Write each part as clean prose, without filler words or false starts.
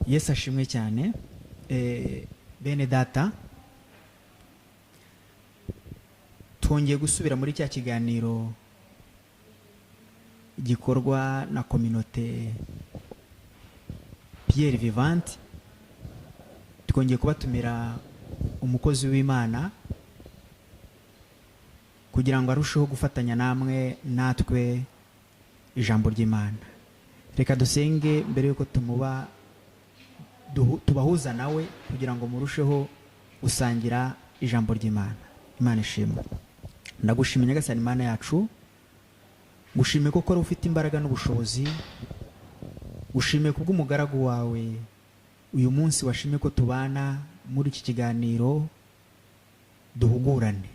Yesu ashimwe cyane. Bene data, twongeye gusubira muri cya kiganiro gikorwa na kominote Pierre Vivante. Twongeye kubatumira umukozi w'Imana kugira ngo arusheho gufatanya natwe ijambo ry'Imana. Reka dusenge mbere yuko tubahuza nawe kugira ngo murusheho gusangira ijambo ry'Imana. Imana ishimwe. Ndagushimye Nyagasani Imana yacu, gushimye ko ari ufite imbaraga n'ubushobozi, gushimye kubw'umugaragu wawe uyu munsi washimye ko tubana muri iki kiganiro duhugurane.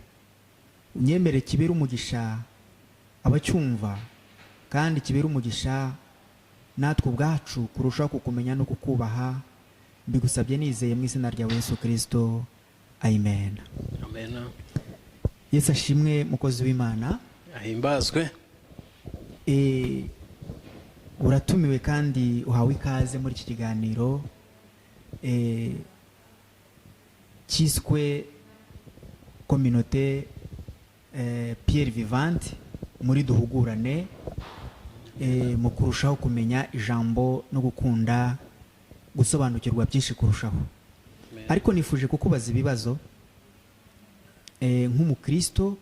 Unyemere kibera umugisha abacyumva, kandi kibera umugisha natwe ubwacu kurushaho kukumenya no kukubaha. Mbigusabye nizeye mu izina rya Yesu Kristo, amen. Amen. Yesu ashimwe mukozi w'Imana, ahimbazwe. Uratumiwe kandi uhawe ikaze muri iki kiganiro cyiswe kominote Pierre Vivante, muri duhugurane mu kurushaho kumenya ijambo no gukunda gusobanukirwa byinshi kurushaho. Ariko nifuje kukubaza ibibazo nk'umukristo,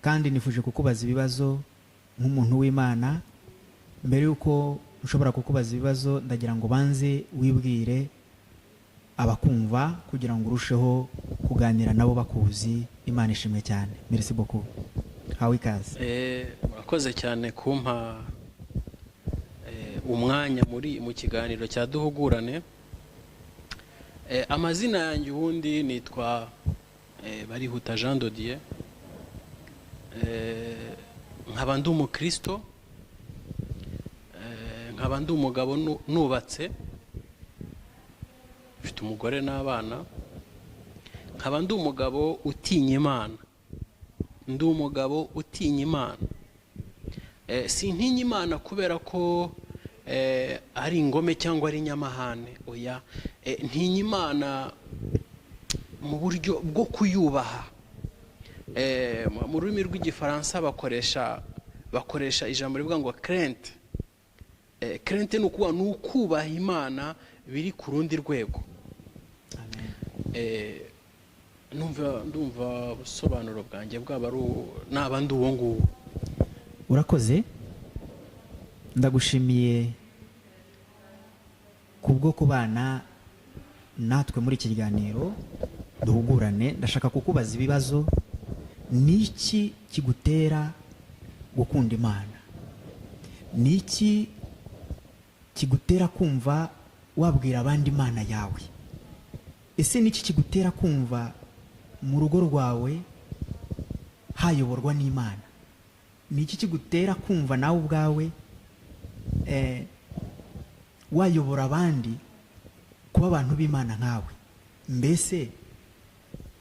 kandi nifuje kukubaza ibibazo nk'umuntu w'Imana. Mbere yuko nshobora kukubaza ibibazo, ndagira ngo banze wibwire abakumva kugira ngo urusheho kuganira nabo bakuzi. Imana ishimwe cyane. Merci beaucoup. Hawe ikaze. Murakoze cyane kumpa umwanya mu kiganiro cya duhugurane. Amazina yanjye ubundi nitwa Barihuta Jean Dodier. Nkaba ndi umukristo, nkaba ndi umugabo nubatse, mfite umugore n'abana. Nkaba ndi umugabo utinya Imana, ndi umugabo utinya Imana. Sintinya Imana kubera ko ari ingome cyangwa ari inyamahane, oya. Ntinya Imana mu buryo bwo kuyubaha. Mu rurimi rw'igifaransa bakoresha ijambo rivuga ngo crainte. Crainte ni ukubaha Imana biri ku rundi rwego. Ndumva ubusobanuro bwanjye bwaba naba ndi uwo nguwo. Urakoze. Ndagushimiye kubwo kubana natwe muri iki kiganiro duhugurane. Ndashaka kukubaza ibibazo. Niki kigutera gukunda Imana? Niki kigutera kumva wabwira abandi Imana yawe? Ese niki kigutera kumva mu rugo rwawe hayoborwa n'Imana? Niki kigutera kumva nawe ubwawe wayobora abandi kuba abantu b'Imana nkawe? Mbese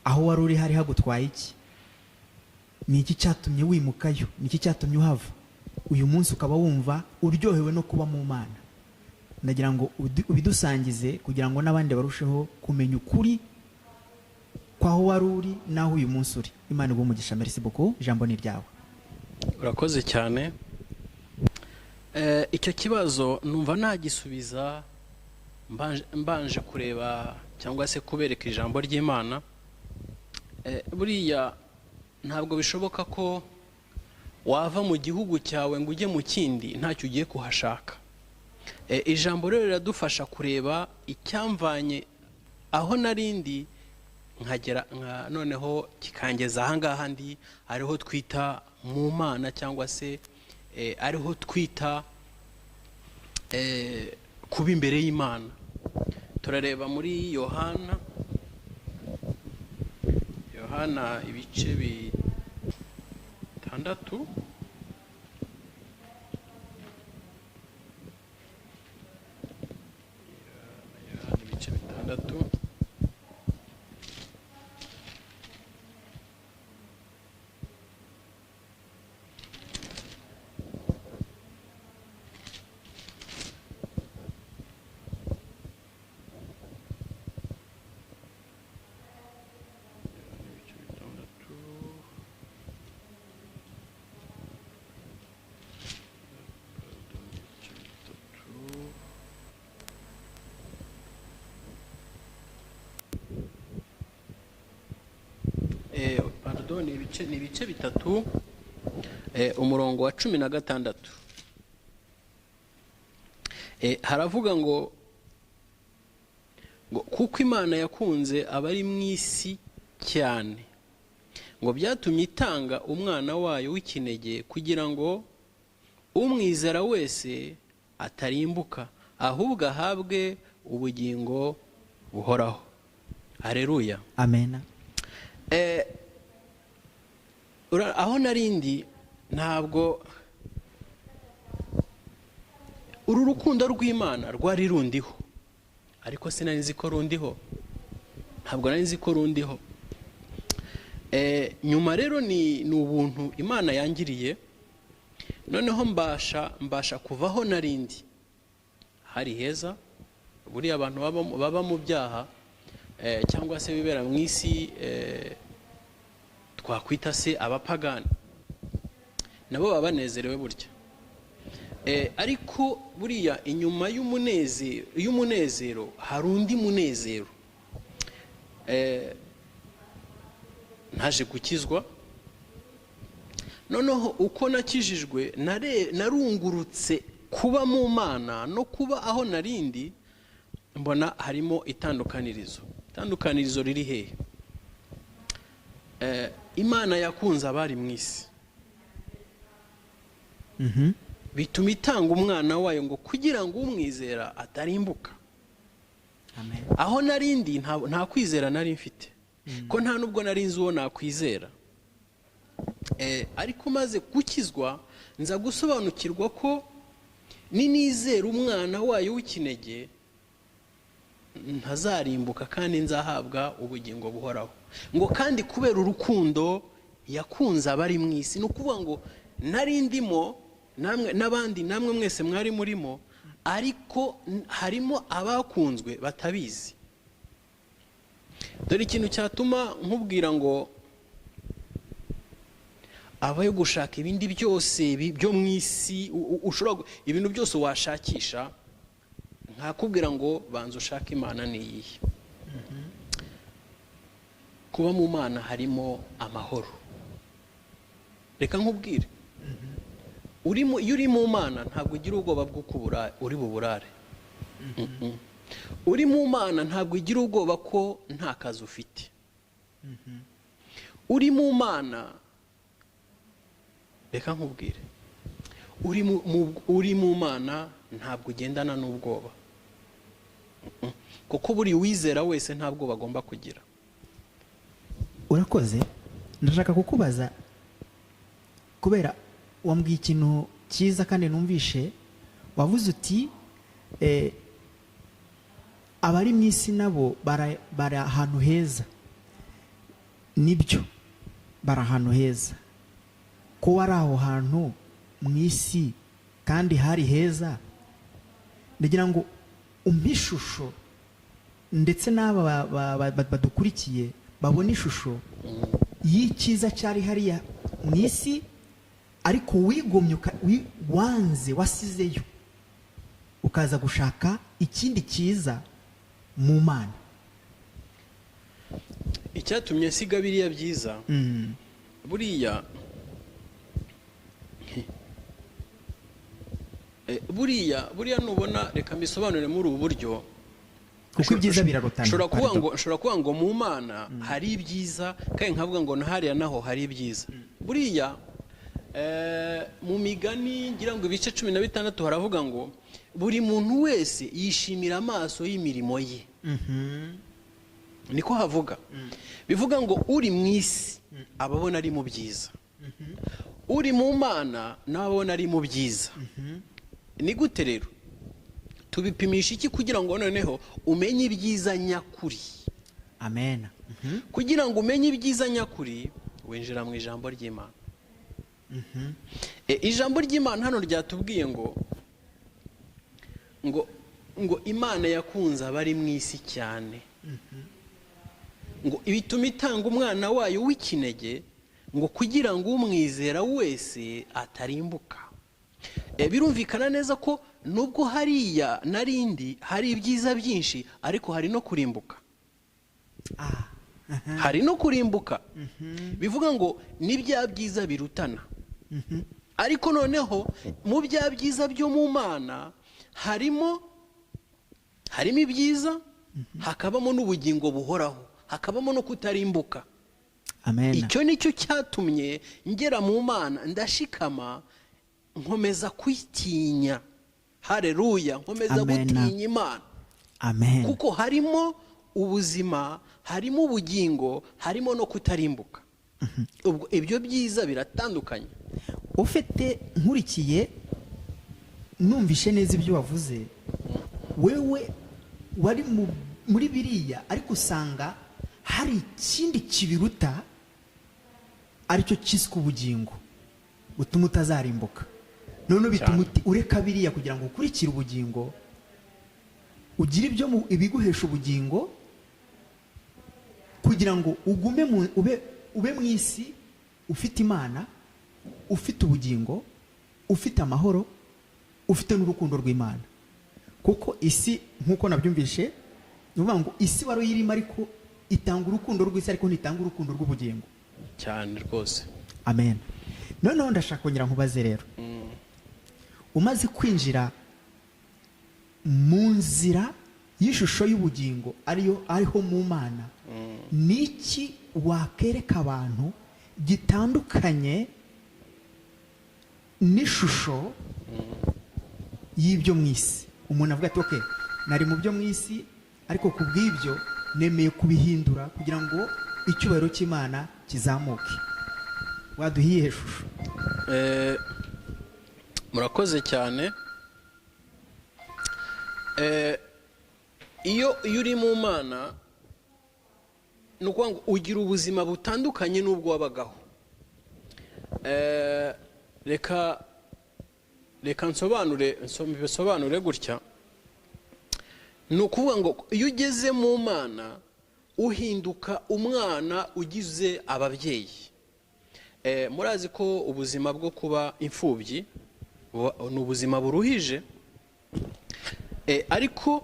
aho wari uri hari hagutwaye iki? Niki cyatumye wimukayo? Niki cyatumye uhava uyu munsi ukaba wumva uryohewe no kuba mu Mana? Ndagira ngo ubidusangize kugira ngo n'abandi barusheho kumenya ukuri kwaho wari uri naho uyu munsi uri. Imana iguhe umugisha. Merci beaucoup. Ijambo ni ryawe. Urakoze cyane. Icyo kibazo numva nagisubiza mbanje kureba cyangwa se kubereka ijambo ry'Imana. Buriya ntabwo bishoboka ko wava mu gihugu cyawe ngo ujye mu kindi ntacyo ugiye kuhashaka. Ijambo rero riradufasha kureba icyamvanye aho narindi nkagera noneho kikangeza ahangaha ndi, ariho twita mu Mana, cyangwa se ariho twita kuba imbere y'Imana. Turareba muri Yohana ibice 6. Ibice 6. itangazo ni ibice bitatu, umurongo wa 16 haravuga ngo kuko Imana yakunze abari mu isi cyane ngo byatumye itanga umwana wayo w'ikinege kugira ngo umwizera wese atarimbuka ahubwo ahabwe ubugingo buhoraho. Haleluya, amen. Aho narindi ntabwo uru rukundo rw'Imana rwari rundiho, ariko sinari nzi ko rundiho, ntabwo nari nzi ko rundiho. Nyuma rero ni ubuntu Imana yangiriye, noneho mbasha kuvaho narindi hari heza. Buriya abantu baba mu byaha cyangwa se bibera mu isi twakwita se abapagani, nabo baba banezerewe burya. Ariko buriya inyuma y'umunezero hari undi munezero. Naje gukizwa, noneho uko nakijijwe narungurutse kuba mu Mana no kuba aho narindi, mbona harimo itandukanirizo riri hehe. Imana yakunze abari mu isi, bituma itanga umwana wayo ngo kugira ngo umwizera atarimbuka. Amen. Aho narindi nta kwizera nari mfite, ko nta nubwo nari nzi uwo nakwizera. Ariko maze gukizwa nza gusobanukirwa ko ninizera umwana wayo w'ikinege ntazarimbuka kandi nzahabwa ubugingo buhoraho. Ngo kandi kubera urukundo yakunze abari mu isi, no kuvuga ngo narindimo namwe n'abandi namwe mwese mwari murimo, ariko harimo abakunzwe batabizi. Dore ikintu cyatuma nkubwira ngo abayo gushaka ibindi byose byo mu isi, ushobora ibintu byose washakisha, nkakubwira ngo banza ushaka Imana ni iyihe. Kuba mu Mana harimo amahoro. Reka nkubwire, iyo uri mu Mana ntabwo ugira ubwoba bw'uko uri buburare. Uri mu Mana ntabwo ugira ubwoba ko nta kazi ufite. Uri mu Mana, reka nkubwire, uri mu Mana ntabwo ugendana n'ubwoba, kuko buri wizera wese nta bwoba agomba kugira. Urakoze, ndashaka kukubaza, kubera wambwiye ikintu cyiza kandi numvishe, wavuze uti abari mu isi nabo bari ahantu heza. Nibyo, bari ahantu heza. Ko wari aho hantu mu isi kandi hari heza, ndagira ngo umpe ishusho, ndetse n'aba badukurikiye babona ishusho y'icyiza cyari hariya mu isi, ariko wigomye wanze, wasizeyo ukaza gushaka ikindi cyiza mu Mana. Icyatumye nsiga biriya byiza, buriya nubona, reka mbisobanure muri ubu buryo, kuko ibyiza birarutana. Nshobora kuvuga ngo mu Mana hari ibyiza, kandi nkavuga ngo hariya naho hari ibyiza. Buriya mu migani ngira ngo ibice 16 haravuga ngo buri muntu wese yishimira amaso y'imirimo ye. Niko havuga. Bivuga ngo uri mu isi ababona ari mu byiza, uri mu Mana nababona ari mu byiza. Ni gute rero tubipimisha iki kugira ngo noneho umenye ibyiza nyakuri? Amen. Kugira ngo umenye ibyiza nyakuri, winjira mu ijambo ry'Imana. Ijambo ry'Imana hano ryatubwiye ngo Imana yakunze abari mu isi cyane, ngo ibituma itanga umwana wayo w'ikinege, ngo kugira ngo umwizera wese atarimbuka. Birumvikana neza ko nubwo hariya narindi hari ibyiza byinshi, ariko hari no kurimbuka. hari no kurimbuka. Bivuga ngo ni bya byiza birutana. Ariko noneho mu bya byiza byo mu Mana harimo ibyiza, hakabamo n'ubugingo buhoraho, hakabamo no kutarimbuka. Amen. Icyo nicyo cyatumye ngera mu Mana ndashikama, nkomeza kwitinya. Haleluya, nkomeza gutinya Imana. Amen. Kuko harimo ubuzima, harimo ubugingo, harimo no kutarimbuka. Ubwo ibyo byiza biratandukanye. Ufite nkurikiye numvishe neza ibyo wavuze, wewe wari muri biriya ariko usanga hari ikindi kibiruta, aricyo cyiswe ubugingo butuma utazarimbuka. None bituma ureka biriya kugira ngo ukurikire ubugingo, ugire ibiguhesha ubugingo, kugira ngo ugume ube mu isi ufite Imana, ufite ubugingo, ufite amahoro, ufite n'urukundo rw'Imana. Kuko isi nk'uko nabyumvishe, ni ukuvuga ngo isi wari uyirimo ariko itanga urukundo rw'isi ariko ntitanga urukundo rw'ubugingo cyane rwose. Amen. Noneho ndashaka kongera nkubaze rero, umaze kwinjira mu nzira y'ishusho y'ubugingo ariho mu Mana, niki wakereka abantu gitandukanye n'ishusho y'ibyo mu isi? Umuntu avuga ati okay, nari mu byo mu isi ariko ku bw'ibyo nemeye kubihindura kugira ngo icyubahiro cy'Imana kizamuke. Waduhiye shusho? Murakoze cyane. Iyo uri mu Mana, ni ukuvuga ngo ugira ubuzima butandukanye n'ubwo wabagaho. Reka nsobanure gutya. Ni ukuvuga ngo iyo ugeze mu Mana uhinduka umwana ugize ababyeyi. Murazi ko ubuzima bwo kuba imfubyi ni ubuzima buruhije, ariko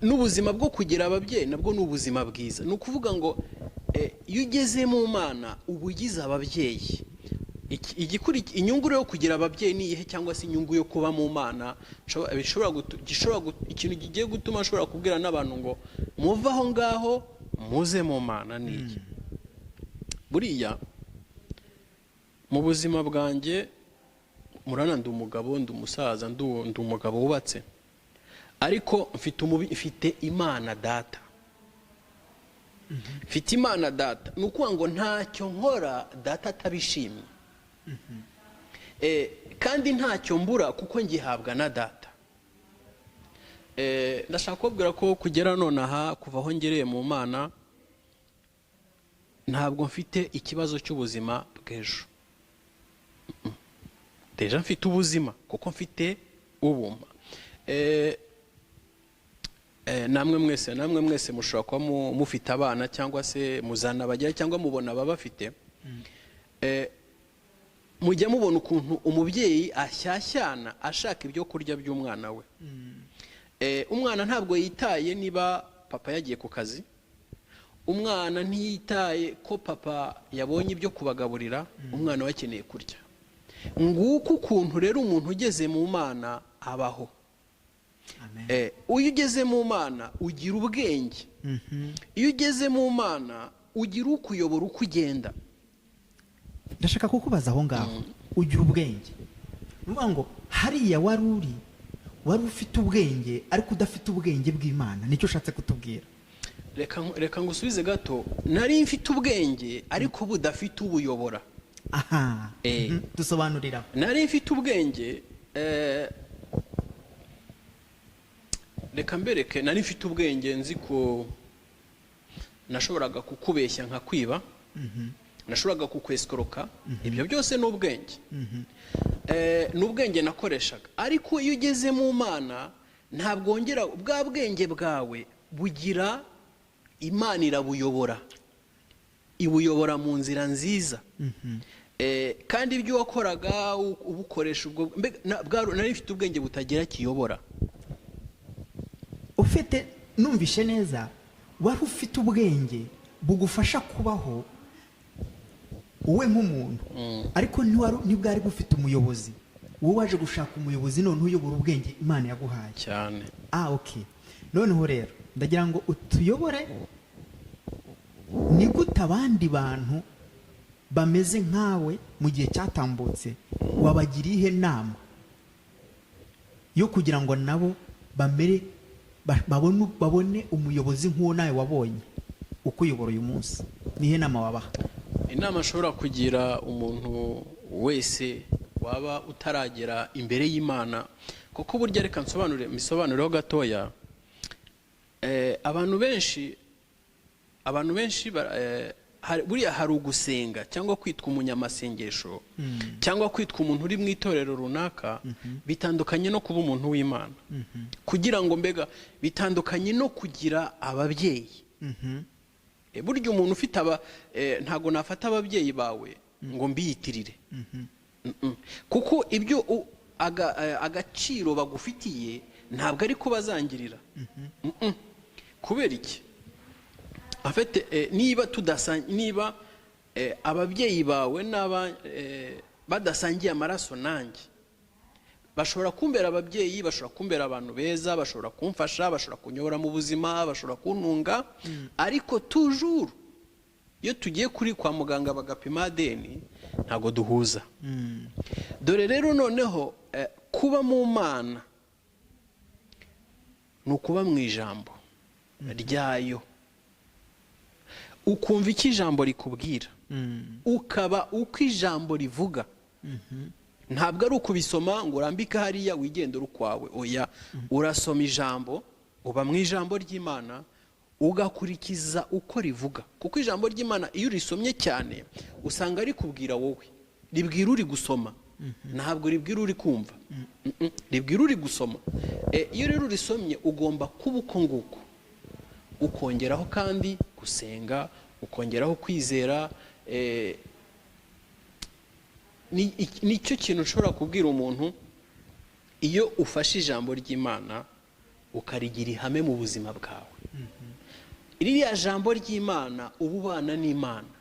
n'ubuzima bwo kugira ababyeyi nabwo ni ubuzima bwiza. Ni ukuvuga ngo iyo ugeze mu Mana uba ugize ababyeyi. Inyungu yo kugira ababyeyi ni iyihe, cyangwa se inyungu yo kuba mu Mana? Ikintu kigiye gutuma ashobora kubwira n'abantu ngo muve aho ngaho muze mu Mana ni iki? Buriya mu buzima bwanjye, murana ndi umugabo, ndi umusaza, ndi umugabo wubatse, ariko mfite Imana Data. Mfite Imana Data, ni ukuvuga ngo ntacyo nkora Data atabishimye. Kandi ntacyo mbura kuko ngihabwa na Data. Ndashaka kubwira ko kugera nonaha, kuva aho ngereye mu Mana, ntabwo mfite ikibazo cy'ubuzima bw'ejo. Deja mfite ubuzima kuko mfite ubumpa. Namwe mwese mushobora kuba mufite abana, cyangwa se muzanabagira, cyangwa mubona ababafite. Mujya mubona ukuntu umubyeyi ashyashyana ashaka ibyo kurya by'umwana we. Umwana ntabwo yitaye niba papa yagiye ku kazi, umwana ntiyitaye ko papa yabonye ibyo kubagaburira, umwana we akeneye kurya. Nguko ukuntu rero umuntu ugeze mu Mana abaho. Iyo ugeze mu Mana ugira ubwenge. Iyo ugeze mu Mana ugira ukuyobora uko ugenda. Ndashaka kukubaza aho ngaho, ugira ubwenge. Nuvuga ngo hariya wari ufite ubwenge ariko udafite ubwenge bw'Imana. Nicyo ushatse kutubwira? Reka ngusubize gato. Nari mfite ubwenge ariko budafite ubuyobora. Aha. Dusobanurira. Nari mfite ubwenge, reka mbereke. Nari mfite ubwenge nzi ko nashoboraga kukubeshya nka kwiba, nashoboraga kukweskoroka. Ibyo byose ni ubwenge. Ni ubwenge nakoreshaga. Ariko iyo ugeze mu Mana ntabwo wongera bwa bwenge bwawe bugira Imana irabuyobora, ibuyobora mu nzira nziza. Kandi ibyo wakoraga ubukoresha ubwo nari mfite ubwenge butagira kiyobora. Ufite, numvishe neza, wari ufite ubwenge bugufasha kubaho wowe nk'umuntu, ariko ntibwari bufite umuyobozi. wowe waje gushaka umuyobozi none uyobora ubwenge Imana yaguhaye cyane. Okay, noneho rero ndagira ngo utuyobore ni gute abandi bantu bameze nkawe mu gihe cyatambutse wabagiriye inama yo kugira ngo nabo babone umuyobozi nk'uwo nawe wabonye uko uyobora uyu munsi. Nihe nama wabaha? Inama ashobora kugira umuntu wese waba utaragera imbere y'Imana, kuko burya reka misobanureho gatoya. Abantu benshi buriya hari ugusenga cyangwa kwitwa umunyamasengesho cyangwa kwitwa umuntu uri mu itorero runaka, bitandukanye no kuba umuntu w'Imana. Kugira ngo mbega bitandukanye no kugira ababyeyi. Burya umuntu ufite ntago nafata ababyeyi bawe ngo mbiyitirire, kuko ibyo agaciro bagufitiye ntabwo ari ko bazangirira. Kubera iki? Afite niba ababyeyi bawe badasangiye amaraso nanjye, bashobora kumbera ababyeyi, bashobora kumbera abantu beza, bashobora kumfasha, bashobora kunyobora mu buzima, bashobora kuntunga, ariko toujours iyo tugiye kwa muganga bagapima ADN ntago duhuza. Dore rero noneho kuba mu Mana ni ukuba mu ijambo ryayo, ukumva icyo ijambo rikubwira, ukaba uko ijambo rivuga. Ntabwo ari ukubisoma ngo urambike hariya wigendera ukwawe. Oya, urasoma ijambo, uba mu ijambo ry'Imana, ugakurikiza uko rivuga. Kuko ijambo ry'Imana iyo urisomye cyane usanga rikubwira wowe, ribwira uri gusoma, ntabwo ribwira uri kumva, ribwira uri gusoma. Iyo rero urisomye ugomba kuba uko nguko, ukongeraho kandi gusenga, ukongeraho kwizera. Nicyo kintu ushobora kubwira umuntu iyo ufashe ijambo ry'Imana ukarigira ihame mu buzima bwawe. Iriya jambo ry'Imana uba ubana n'Imana,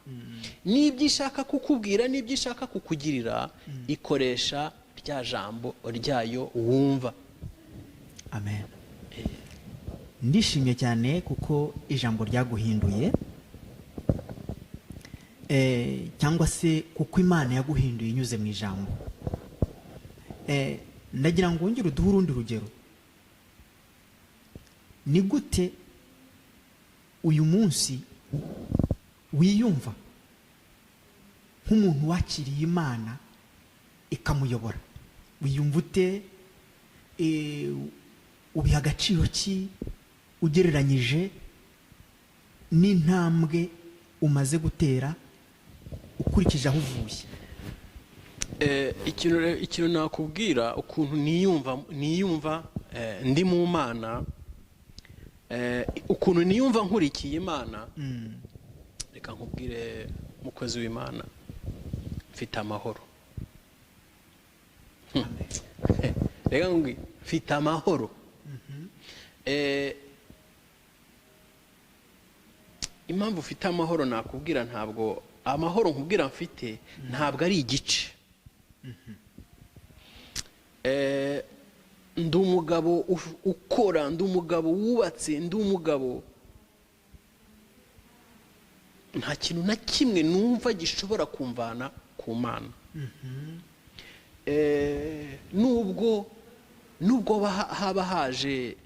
n'ibyo ishaka kukubwira, n'ibyo ishaka kukugirira, ikoresha rya jambo ryayo wumva. Amen. Ndishimye cyane kuko ijambo ryaguhinduye, cyangwa se kuko Imana yaguhinduye inyuze mu ijambo. Ndagira ngo wongere uduhe urundi rugero. Ni gute uyu munsi wiyumva nk'umuntu wakiriye Imana ikamuyobora? Wiyumva ute? Ubiha agaciro ki ugereranyije n'intambwe umaze gutera ukurikije aho uvuye? Ikintu nakubwira ukuntu niyumva ndi mu Mana, ukuntu niyumva nkurikiye Imana. Reka nkubwire mukozi w'Imana, mfite amahoro. Reka nkubwire mfite amahoro. Impamvu ufite amahoro nakubwira, ntabwo amahoro nkubwira mfite ntabwo ari igice. Ndi umugabo ukora, ndi umugabo wubatse, ndi umugabo nta kintu na kimwe numva gishobora kumvana ku Mana. Nubwo haba haje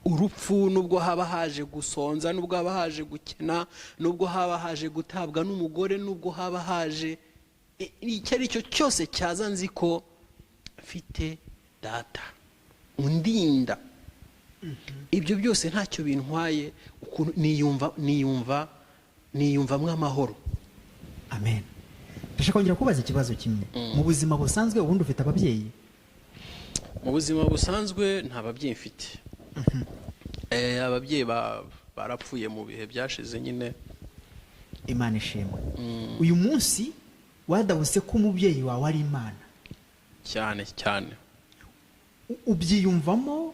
urupfu, nubwo haba haje gusonza, nubwo haba haje gukena, nubwo haba haje gutabwa n'umugore, nubwo haba haje icyo ari cyo cyose cyaza, nzi ko mfite Data undinda. Ibyo byose ntacyo bintwaye, niyumvamo amahoro. Amen. Ndashaka kongera kubaza ikibazo kimwe. Mu buzima busanzwe ubundi ufite ababyeyi? Mu buzima busanzwe nta babyeyi mfite. Ababyeyi barapfuye mu bihe byashize nyine. Imana ishimwe. Uyu munsi wadabuse ko umubyeyi wawe ari Imana cyane cyane. Ubyiyumvamo,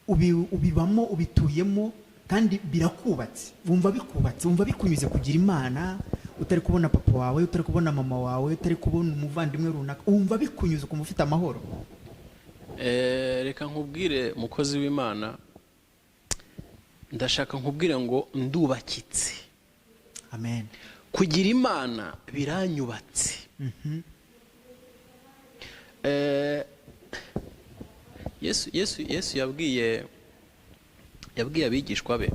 ubibamo, ubituyemo kandi birakubatse, wumva bikubatse, wumva bikunyuze kugira Imana utari kubona papa wawe, utari kubona mama wawe, utari kubona umuvandimwe runaka, wumva bikunyuze ukumva ufite amahoro. Reka nkubwire mukozi w'Imana, ndashaka nkubwire ngo ndubakitse. Amen. Kugira Imana biranyubatse. Yesu yabwiye abigishwa be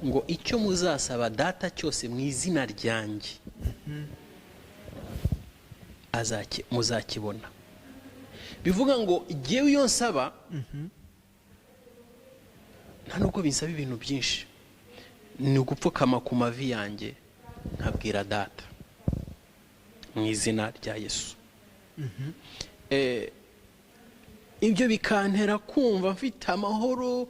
ngo icyo muzasaba data cyose mu izina ryanjye muzakibona. Bivuga ngo jyewe iyo nsaba nta nubwo binsaba ibintu byinshi, ni ugupfukama ku mavi yanjye nkabwira data mu izina rya Yesu. Ibyo bikantera kumva mfite amahoro.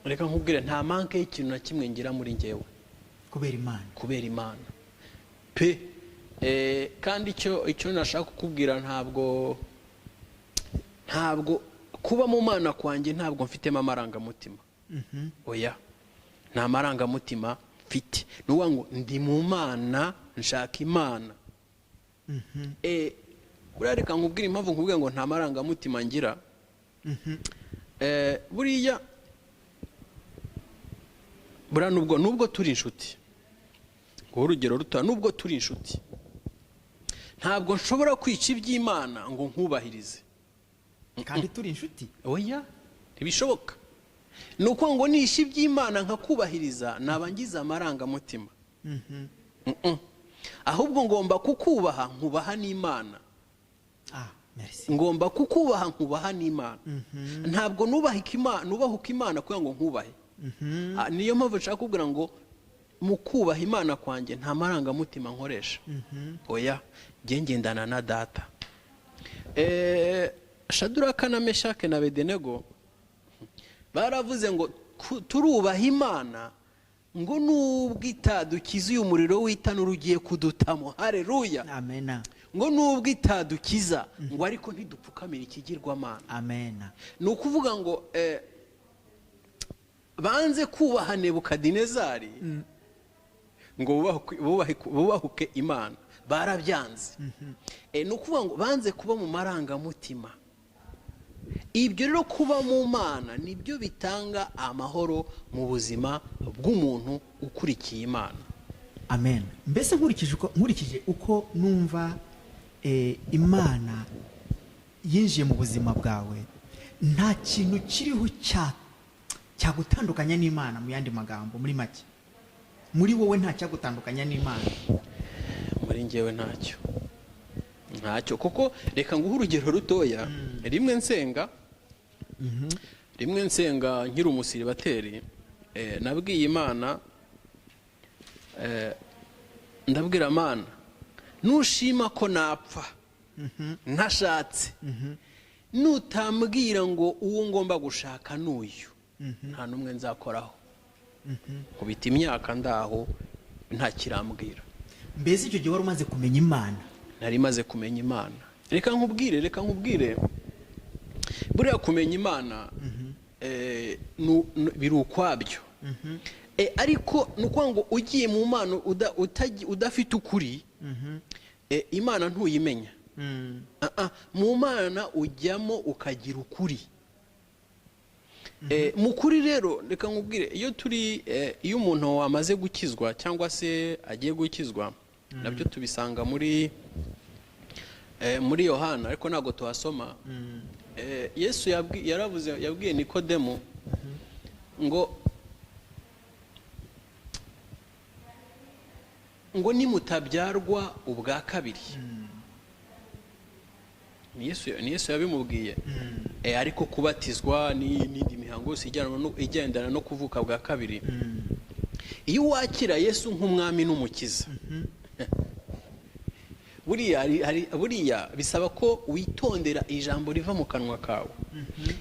Reka nkubwire, nta manke y'ikintu na kimwe ngira muri njyewe kubera Imana pe. Kandi icyo nashaka kukubwira, ntabwo kuba mu Mana kwanjye ntabwo mfitemo amarangamutima. Oya, nta marangamutima mfite. Ni ukuvuga ngo ndi mu Mana, nshaka Imana. Buriya reka nkubwire impamvu nkubwira ngo nta marangamutima ngira. Buriya nubwo turi inshuti, ngo urugero ruto, nubwo turi inshuti, ntabwo nshobora kwica iby'Imana ngo nkubahirize kandi turi inshuti. Oya, ntibishoboka. Ni ukuvuga ngo nishe iby'Imana nkakubahiriza nabangiza amarangamutima. Ahubwo ngomba kukubaha nkubaha n'Imana. Ngomba kukubaha nkubaha n'Imana. Ntabwo nubahuka Imana kugira ngo nkubahe. Niyo mpamvu nshaka kubwira ngo mu kubaha Imana kwanjye nta marangamutima nkoresha. Oya, njye ngendana na data. Shaduraka na Meshake na Abedenego baravuze ngo turubaha Imana ngo nubwo itadukiza uyu muriro w'itanura ugiye kudutamo. Haleluya, amen. Ngo nubwo itadukiza ngo ariko ntidupfukamira ikigirwamana. Amen. Ni ukuvuga ngo banze kubaha Nebukadinezari ngo bubahuke Imana, barabyanze. Ni ukuvuga ngo banze kuba mu marangamutima. Ibyo rero kuba mu Mana nibyo bitanga amahoro mu buzima bw'umuntu ukurikiye Imana. Amen. Mbese nkurikije uko numva Imana yinjiye mu buzima bwawe, nta kintu kiriho cyagutandukanya n'Imana. Mu yandi magambo, muri make, muri wowe nta cyagutandukanya n'Imana. Muri njyewe ntacyo, kuko reka nguhe urugero rutoya. Rimwe nsenga nkiri umusiribateri, nabwiye Imana, ndabwira Imana, nushima ko napfa ntashatse, nutambwira ngo uwo ngomba gushaka n'uyu, nta n'umwe nzakoraho. Kubita imyaka ndaho nta kirambwira. Mbese icyo gihe wari umaze kumenya Imana? Nari maze kumenya Imana. Reka nkubwire, buriya kumenya Imana biri ukwabyo. Ariko ni ukuvuga ngo ugiye mu Mana udafite ukuri, Imana ntuyimenya. Mu Mana ujyamo ukagira ukuri. Mu kuri rero, reka nkubwire, iyo umuntu wamaze gukizwa cyangwa se agiye gukizwa, nabyo tubisanga muri Yohana, ariko ntabwo tuhasoma. Yesu yabwiye Nikodemo ngo nimutabyarwa ubwa kabiri. Ni Yesu yabimubwiye. Ariko kubatizwa n'indi mihango yose igendana no kuvuka bwa kabiri, iyo wakira Yesu nk'umwami n'umukiza, buriya bisaba ko witondera ijambo riva mu kanwa kawe,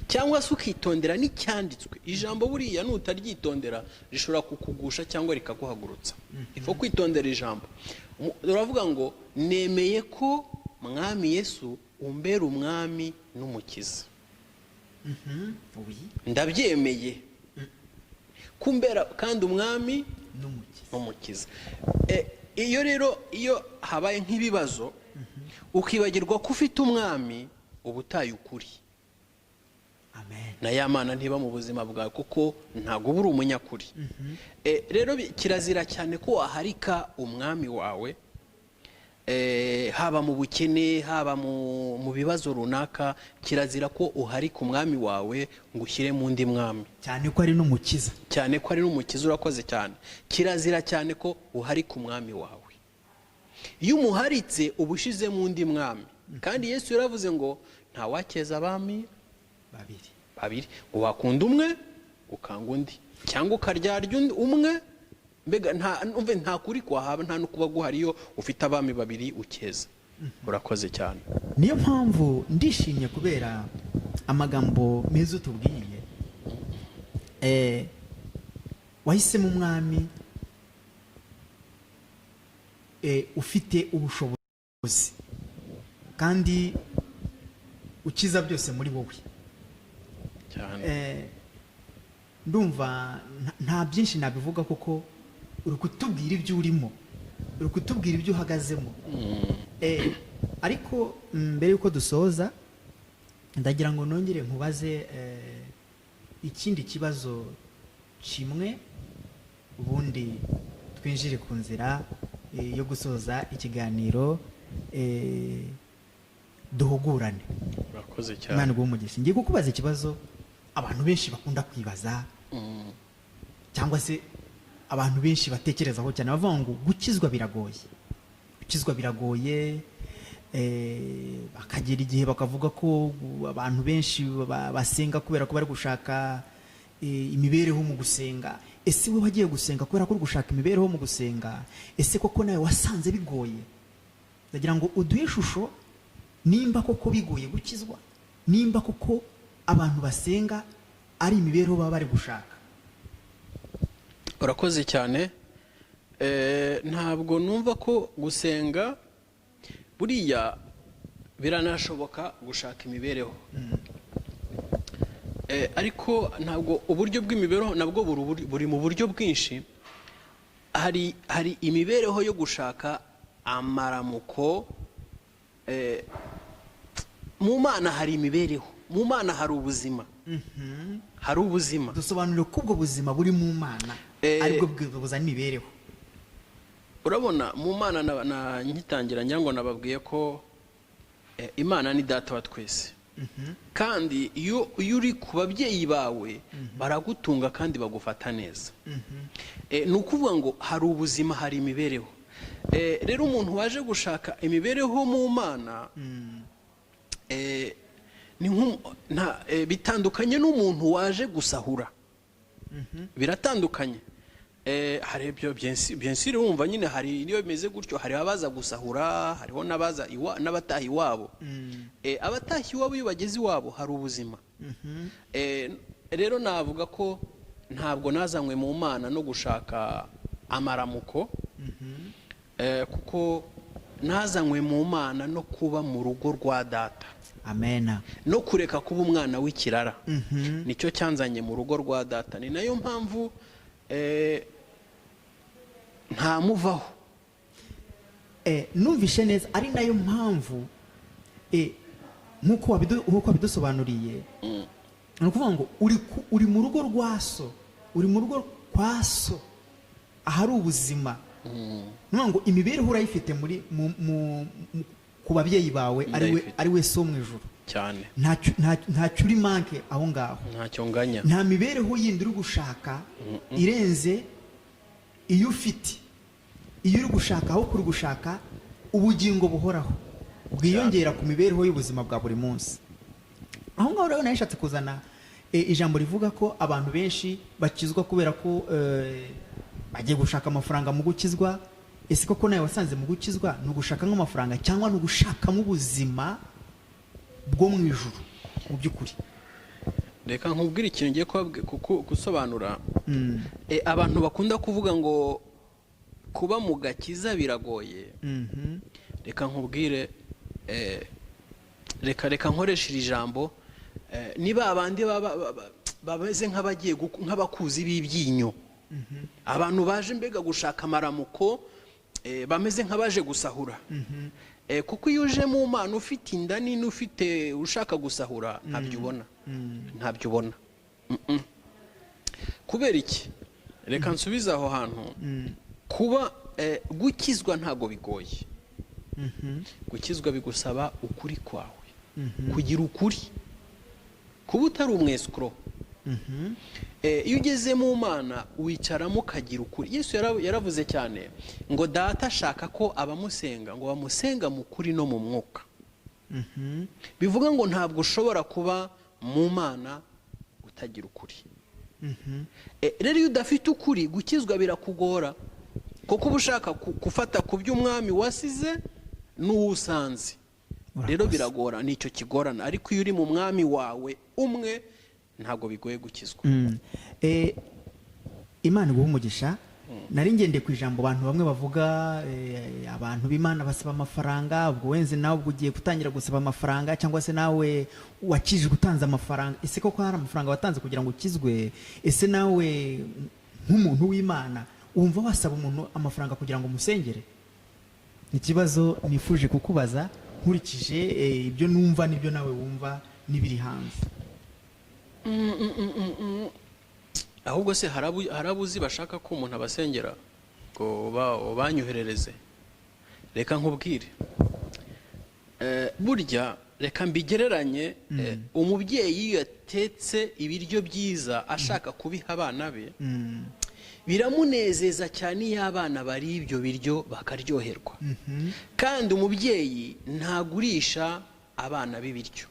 cyangwa se ukitondera n'icyanditswe. Ijambo buriya nutaryitondera rishobora kukugusha cyangwa rikaguhagurutsa. Ifo kwitondera ijambo. Uravuga ngo nemeye ko mwami Yesu umbera umwami n'umukiza. Ndabyemeye. kumbera kandi umwami n'umukiza. n'umukiza. Iyo rero iyo habaye nk'ibibazo ukibagirwa ko ufite umwami uba utaye ukuri. Amen. Na ya mana ntiba mu buzima bwawe kuko ntabwo uba uri umunyakuri. Rero kirazira cyane ko waharika umwami wawe, haba mu bukene haba mu bibazo runaka, kirazira ko uharika umwami wawe ngo ushyire mu ndi mwami, cyane ko ari n'umukiza. cyane ko ari n'umukiza. Urakoze cyane. Kirazira cyane ko uharika umwami wawe. Iyo umuharitse uba ushize mu ndi mwami. Kandi Yesu yaravuze ngo ntawakeza abami babiri, ngo wakunda umwe ukanga undi, cyangwa ukaryarya umwe. Mbega nta kuri kwahaba, nta no kuba guhari iyo ufite abami babiri ukeza. Urakoze cyane. Niyo mpamvu ndishimye kubera amagambo meza utubwiye. Wahisemo umwami ufite ubushobozi kandi ukiza byose muri wowe cyane. Ndumva nta byinshi nabivuga kuko uri kutubwira ibyo urimo, uri kutubwira ibyo uhagazemo. Ariko mbere yuko dusoza ndagira ngo nongere nkubaze ikindi kibazo kimwe, ubundi twinjire ku nzira yo gusoza ikiganiro, duhugurane. Urakoze cyane. Imana iguhe umugisha. Ngiye kukubaza ikibazo abantu benshi bakunda kwibaza, cyangwa se abantu benshi batekerezaho cyane, bavuga ngo gukizwa biragoye, gukizwa biragoye. Bakagera igihe bakavuga ko abantu benshi basenga kubera ko bari gushaka imibereho mu gusenga. Ese we wagiye gusenga kubera ko uri gushaka imibereho mu gusenga? Ese koko nawe wasanze bigoye? Ndagira ngo uduhe ishusho nimba koko bigoye gukizwa, nimba koko abantu basenga ari imibereho baba bari gushaka. Urakoze cyane. Ntabwo numva ko gusenga buriya biranashoboka gushaka imibereho, ariko ntabwo uburyo bw'imibereho nabwo buri mu buryo bwinshi. Hari imibereho yo gushaka amaramuko. Mu Mana hari imibereho, mu Mana hari ubuzima, hari ubuzima. Dusobanurire ko ubwo buzima buri mu Mana aribwo buzana imibereho. Urabona mu Mana ngitangira nyango nababwiye ko Imana ni data wa twese. Kandi iyo uri ku babyeyi bawe baragutunga kandi bagufata neza. Ni ukuvuga ngo hari ubuzima, hari imibereho. Rero umuntu waje gushaka imibereho mu Mana bitandukanye n'umuntu waje gusahura. Biratandukanye. Hari ibyo byensire wumva nyine, hari niyo bimeze gutyo, hari abaza gusahura, hariho n'abataha iwabo. Abataha iwabo iyo bageze iwabo hari ubuzima. Rero navuga ko ntabwo nazanywe mu Mana no gushaka amaramuko, kuko nazanywe mu Mana no kuba mu rugo rwa data. Amena. No kureka kuba umwana w'ikirara. Nicyo cyanzanye mu rugo rwa data. Ni nayo mpamvu ntamuvaho. Numvishe neza, ari nayo mpamvu nk'uko wabidusobanuriye, ni ukuvuga ngo uri mu rugo rwa so, uri mu rugo kwa so ahari ubuzima. Ni ngo imibereho urayifite ku babyeyi bawe, ari we so mu ijuru cyane. ntacyo uri manke aho ngaho, ntacyo nganya. nta mibereho yindi uri gushaka irenze iyo ufite. Iyo uri gushaka aho kuri gushaka ubugingo buhoraho bwiyongera ku mibereho y'ubuzima bwa buri munsi. Aho ngaho rero nashatse kuzana ijambo rivuga ko abantu benshi bakizwa kubera ko bagiye gushaka amafaranga mu gukizwa. Ese koko nawe wasanze mu gukizwa ni ugushaka nk'amafaranga cyangwa ni ugushakamo ubuzima bwo mu ijuru mu by'ukuri? Reka nkubwire ikintu ngiye gusobanura. Abantu bakunda kuvuga ngo kuba mu gakiza biragoye. Reka nkubwire, reka nkoresha iri jambo. Niba abandi bameze nk'abagiye nk'abakuzi b'ibyinyo, abantu baje mbega gushaka amaramuko, bameze nk'abaje gusahura. Kuko iyo uje mu Mana ufite inda nini, ufite ushaka gusahura, ntabyo ubona, ntabyo ubona. Kubera iki? Reka nsubize aho hantu. Kuba gukizwa ntago bigoye. Gukizwa bigusaba ukuri kwawe, kugira ukuri, kuba utari umwesikoro. Iyo ugeze mu Mana wicaramo ukagira ukuri. Yesu yaravuze cyane ngo data ashaka ko abamusenga ngo bamusenga mu kuri no mu mwuka. Bivuga ngo ntabwo ushobora kuba mu Mana utagira ukuri. Rero iyo udafite ukuri, gukizwa birakugora, kuko uba ushaka gufata ku by'umwami wasize n'uwusanze. Rero biragora, nicyo kigorana. Ariko iyo uri mu mwami wawe umwe, ntabwo bigoye gukizwa. Imana iguha umugisha. Nari ngendeye ku ijambo abantu bamwe bavuga, abantu b'Imana basaba amafaranga, ubwo wenze nawe ubwo ugiye gutangira gusaba amafaranga, cyangwa se nawe wakijijwe utanze amafaranga. Ese koko hari amafaranga watanze kugira ngo ukizwe? Ese nawe nk'umuntu w'Imana wumva wasaba umuntu amafaranga kugira ngo umusengere? Ni ikibazo nifuje kukubaza nkurikije ibyo numva n'ibyo nawe wumva n'ibiri hanze. Ahubwo se harabuzi bashaka ko umuntu abasengera ngo banyoherereze. Reka nkubwire, burya reka mbigereranye, umubyeyi yatetse ibiryo byiza ashaka kubiha abana be, biramunezeza cyane iyo abana bari ibyo biryo bakaryoherwa. Kandi umubyeyi ntagurisha abana b'ibiryo.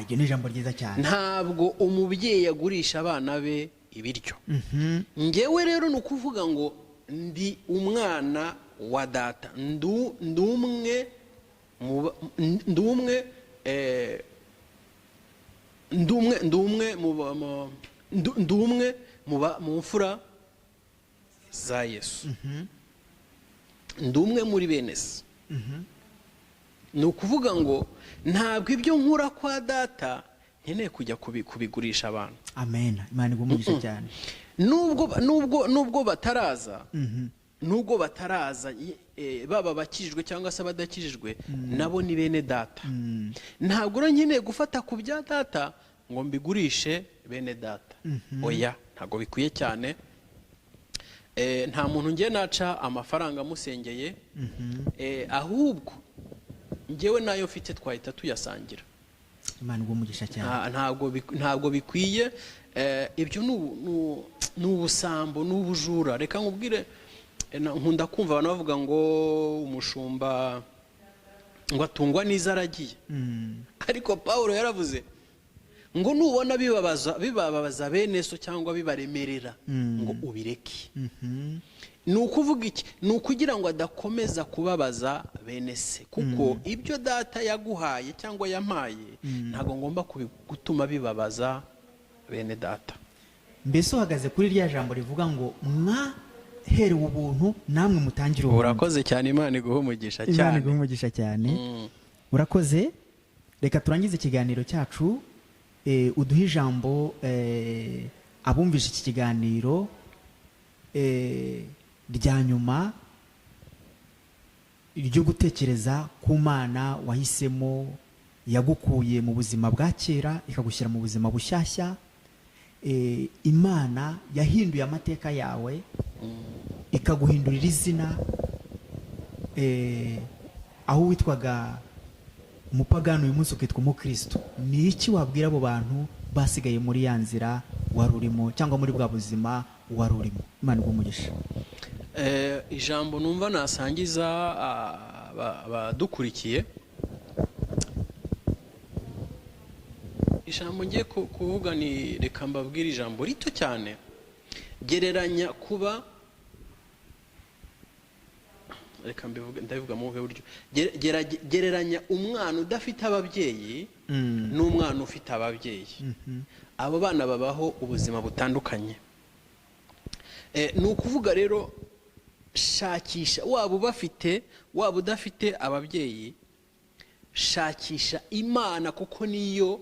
Iryo ni ijambo ryiza cyane. Ntabwo umubyeyi agurisha abana be ibiryo. Ngewe rero ni ukuvuga ngo ndi umwana wa data, ndumwe mu mfura za Yesu, ndumwe muri bene se. Ni ukuvuga ngo ntabwo ibyo nkura kwa data nkeneye kujya kubigurisha abantu. Amen. Imana igumugisha cyane. Nubwo bataraza baba bakijijwe cyangwa se badakijijwe, nabo ni bene data. Ntabwo rero nkeneye gufata ku bya data ngo mbigurishe bene data. Oya, ntabwo bikwiye cyane. Nta muntu ngiye naca amafaranga amusengeye, ahubwo ngewe nayo mfite twahita tuyasangira. Imana igumugisha cyane. Ntabwo bikwiye. Ibyo ni ubusambo, ni ubujura. Reka nkubwire, nkunda kumva abantu bavuga ngo umushumba ngo atungwa n'izo aragiye. Ariko Pawulo yaravuze ngo nubona bibabaza bene so cyangwa bibaremerera, ngo ubireke. Ni ukuvuga iki? Ni ukugira ngo adakomeza kubabaza bene se, kuko ibyo data yaguhaye cyangwa yampaye ntabwo ngomba gutuma bibabaza bene data. Mbese uhagaze kuri rya jambo rivuga ngo mwaherewe ubuntu namwe mutangire ubuntu. Urakoze cyane. Imana iguha umugisha cyane. Imana iguha umugisha cyane. Urakoze. Reka turangize ikiganiro cyacu, uduhe ijambo abumvise iki kiganiro rya nyuma ryo gutekereza ku Mana wahisemo, yagukuye mu buzima bwa kera ikagushyira mu buzima bushyashya. Imana yahinduye amateka yawe, ikaguhindurira izina, aho witwaga umupagani uyu munsi ukitwa umukristo. Ni iki wabwira abo bantu basigaye muri ya nzira wari urimo, cyangwa muri bwa buzima wari urimo? Imana igumugisha. Ijambo numva nasangiza abadukurikiye, ijambo ngiye kuvuga ni, reka mbabwire ijambo rito cyane. Gereranya kuba, reka ndabivuga mu buryo, gereranya umwana udafite ababyeyi n'umwana ufite ababyeyi. Abo bana babaho ubuzima butandukanye. Ni ukuvuga rero, shakisha, waba ubafite waba udafite ababyeyi, shakisha Imana, kuko niyo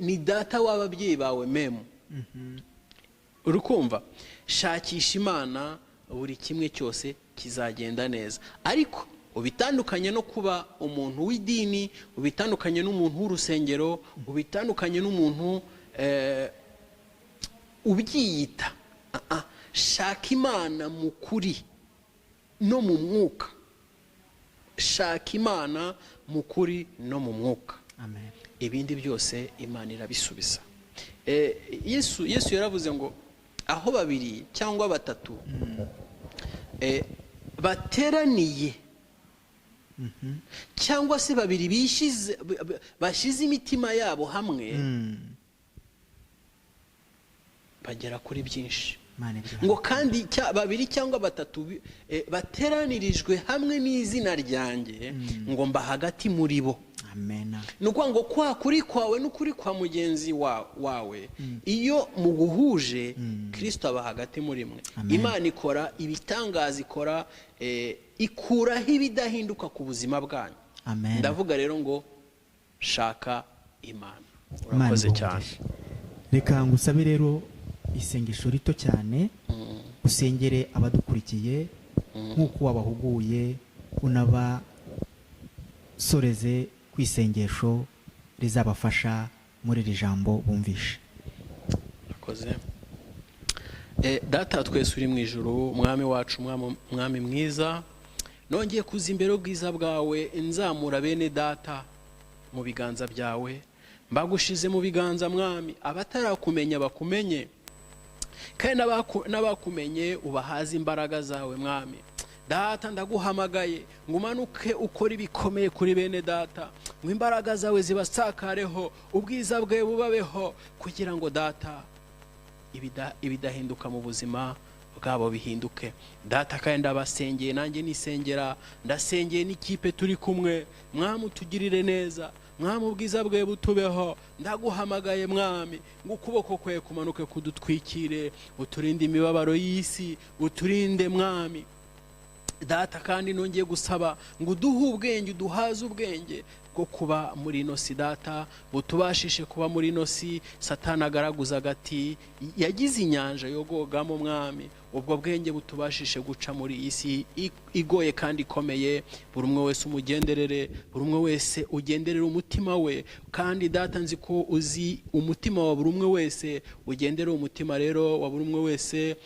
ni data w'ababyeyi bawe memu. Urukumva, shakisha Imana, buri kimwe cyose kizagenda neza. Ariko ubitandukanye no kuba umuntu w'idini, ubitandukanye n'umuntu w'urusengero, ubitandukanye n'umuntu ubyiyita. Shaka Imana mu kuri no mu mwuka. Shaka Imana mu kuri no mu mwuka. Amen. Ibindi byose Imana irabisubiza. Yesu yaravuze ngo aho babiri cyangwa batatu bateraniye, cyangwa se babiri bashize imitima yabo hamwe, bagera kuri byinshi. Ngo kandi babiri cyangwa batatu bateranirijwe hamwe n'izina ryanjye, ngo mba hagati muri bo. Amen. Nuko ngo kwa kuri kwawe n'ukuri kwa mugenzi wawe, iyo muguhuje, Kristo aba hagati muri mwe. Imana ikora ibitangaza, ikuraho ibidahinduka ku buzima bwanyu. Ndavuga rero ngo shaka Imana. Urakoze cyane. Reka ngusabe rero isengesho rito cyane, usengere abadukurikiye nk'uko wabahuguye, unabasoreze ku isengesho rizabafasha muri iri jambo bumvishe. Urakoze. Data twese uri mu ijuru, mwami wacu, mwami mwiza, nongeye kuza imbere y'ubwiza bwawe, nzamura bene data mu biganza byawe, mbagushize mu biganza mwami. Abatarakumenya bakumenye, kandi n'abakumenye ubahaze imbaraga zawe mwami. Data ndaguhamagaye ngo umanuke ukora ibikomeye kuri bene data, ngo imbaraga zawe zibasakareho, ubwiza bwawe bubabeho, kugira ngo data ibidahinduka mu buzima bwabo bihinduke. Data kandi ndabasengeye, nanjye nisengera, ndasengeye n'ikipe turi kumwe, mwami utugirire neza, mwami ubwiza bwawe butubeho. Ndaguhamagaye mwami ngo ukuboko kwe kumanuke kudutwikire, uturinde imibabaro y'isi, uturinde mwami. Data kandi nongeye gusaba ngo uduhe ubwenge, uduhaze ubwenge bwo kuba muri ino si data, butubashishe kuba muri ino si Satani agaragaza agati yagize inyanja yogogamo mwami. Ubwo bwenge butubashishe guca muri iyi si igoye kandi ikomeye. Buri umwe wese umugenderere, buri umwe wese ugenderere umutima we, kandi data nzi ko uzi umutima wa buri umwe wese. Ugenderere umutima rero wa buri umwe wese,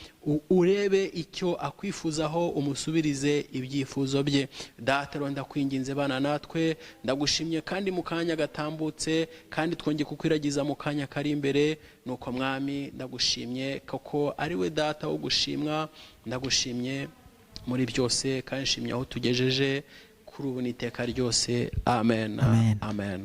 urebe icyo akwifuzaho, umusubirize ibyifuzo bye. Data rero ndakwinginze bana natwe, ndagushimye kandi mu kanya gatambutse, kandi twongeye kukwiragiza mu kanya kari imbere. Nuko mwami ndagushimye koko ari we data wo gushimwa. Ndagushimye muri byose, kandi nshimye aho tugejeje kuri ubu n'iteka ryose. Amen. Amen. Amen.